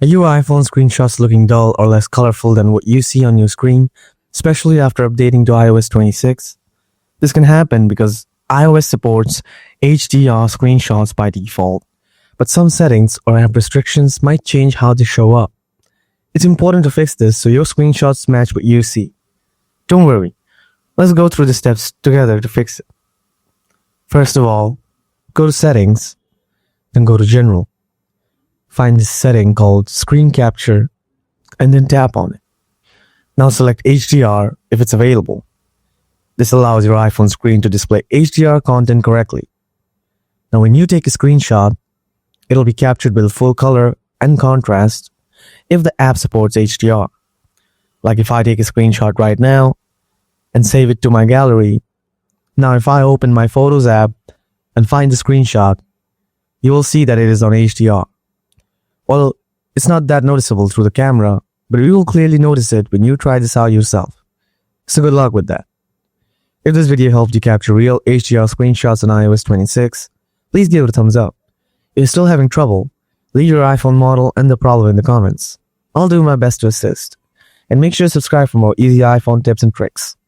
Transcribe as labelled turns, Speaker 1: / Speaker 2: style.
Speaker 1: Are your iPhone screenshots looking dull or less colorful than what you see on your screen, especially after updating to iOS 26? This can happen because iOS supports HDR screenshots by default, but some settings or app restrictions might change how they show up. It's important to fix this so your screenshots match what you see. Don't worry, let's go through the steps together to fix it. First of all, go to Settings, then go to General. Find this setting called Screen Capture and then tap on it. Now select HDR if it's available. This allows your iPhone screen to display HDR content correctly. Now when you take a screenshot, it'll be captured with full color and contrast if the app supports HDR. Like if I take a screenshot right now and save it to my gallery, now if I open my Photos app and find the screenshot, you will see that it is on HDR. Well, it's not that noticeable through the camera, but you will clearly notice it when you try this out yourself. So good luck with that. If this video helped you capture real HDR screenshots on iOS 26, please give it a thumbs up. If you're still having trouble, leave your iPhone model and the problem in the comments. I'll do my best to assist. And make sure to subscribe for more easy iPhone tips and tricks.